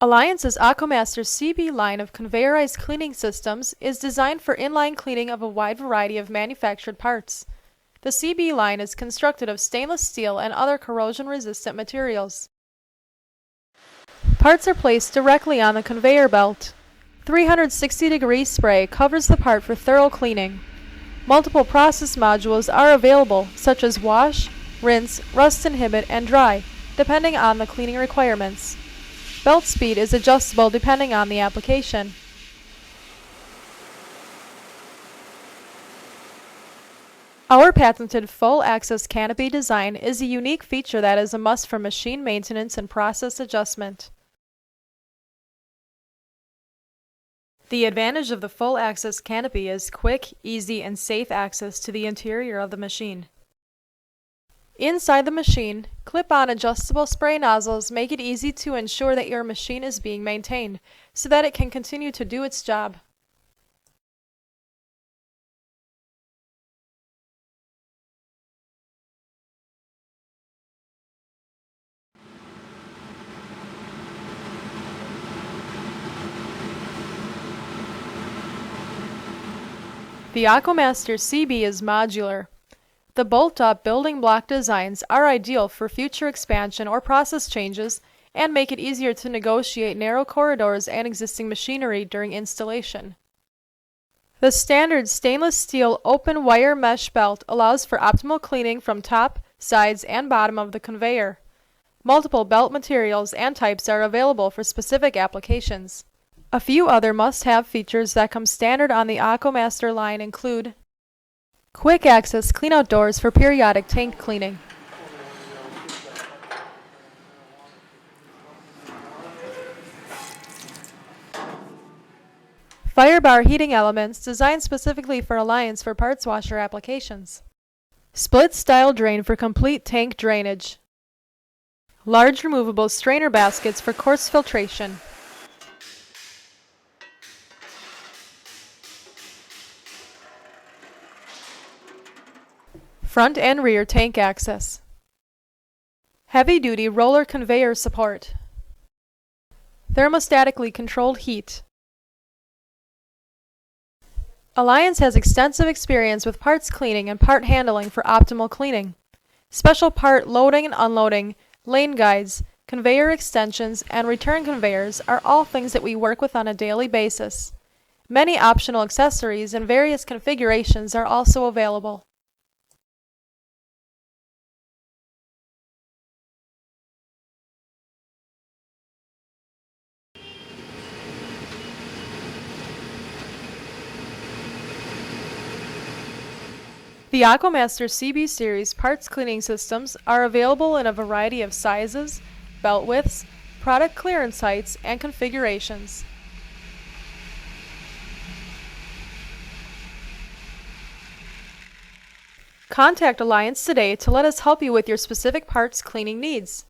Alliance's Aquamaster CB line of conveyorized cleaning systems is designed for inline cleaning of a wide variety of manufactured parts. The CB line is constructed of stainless steel and other corrosion-resistant materials. Parts are placed directly on the conveyor belt. 360-degree spray covers the part for thorough cleaning. Multiple process modules are available, such as wash, rinse, rust inhibit, and dry, depending on the cleaning requirements. Belt speed is adjustable depending on the application. Our patented full-access canopy design is a unique feature that is a must for machine maintenance and process adjustment. The advantage of the full-access canopy is quick, easy, and safe access to the interior of the machine. Inside the machine, clip-on adjustable spray nozzles make it easy to ensure that your machine is being maintained so that it can continue to do its job. The Aquamaster CB is modular. The bolt-up building block designs are ideal for future expansion or process changes and make it easier to negotiate narrow corridors and existing machinery during installation. The standard stainless steel open wire mesh belt allows for optimal cleaning from top, sides, and bottom of the conveyor. Multiple belt materials and types are available for specific applications. A few other must-have features that come standard on the Aquamaster line include quick access cleanout doors for periodic tank cleaning, fire bar heating elements designed specifically for Alliance for parts washer applications, split style drain for complete tank drainage, large removable strainer baskets for coarse filtration, front and rear tank access, heavy-duty roller conveyor support, thermostatically controlled heat. Alliance has extensive experience with parts cleaning and part handling for optimal cleaning. Special part loading and unloading, lane guides, conveyor extensions, and return conveyors are all things that we work with on a daily basis. Many optional accessories and various configurations are also available. The Aquamaster CB Series parts cleaning systems are available in a variety of sizes, belt widths, product clearance heights, and configurations. Contact Alliance today to let us help you with your specific parts cleaning needs.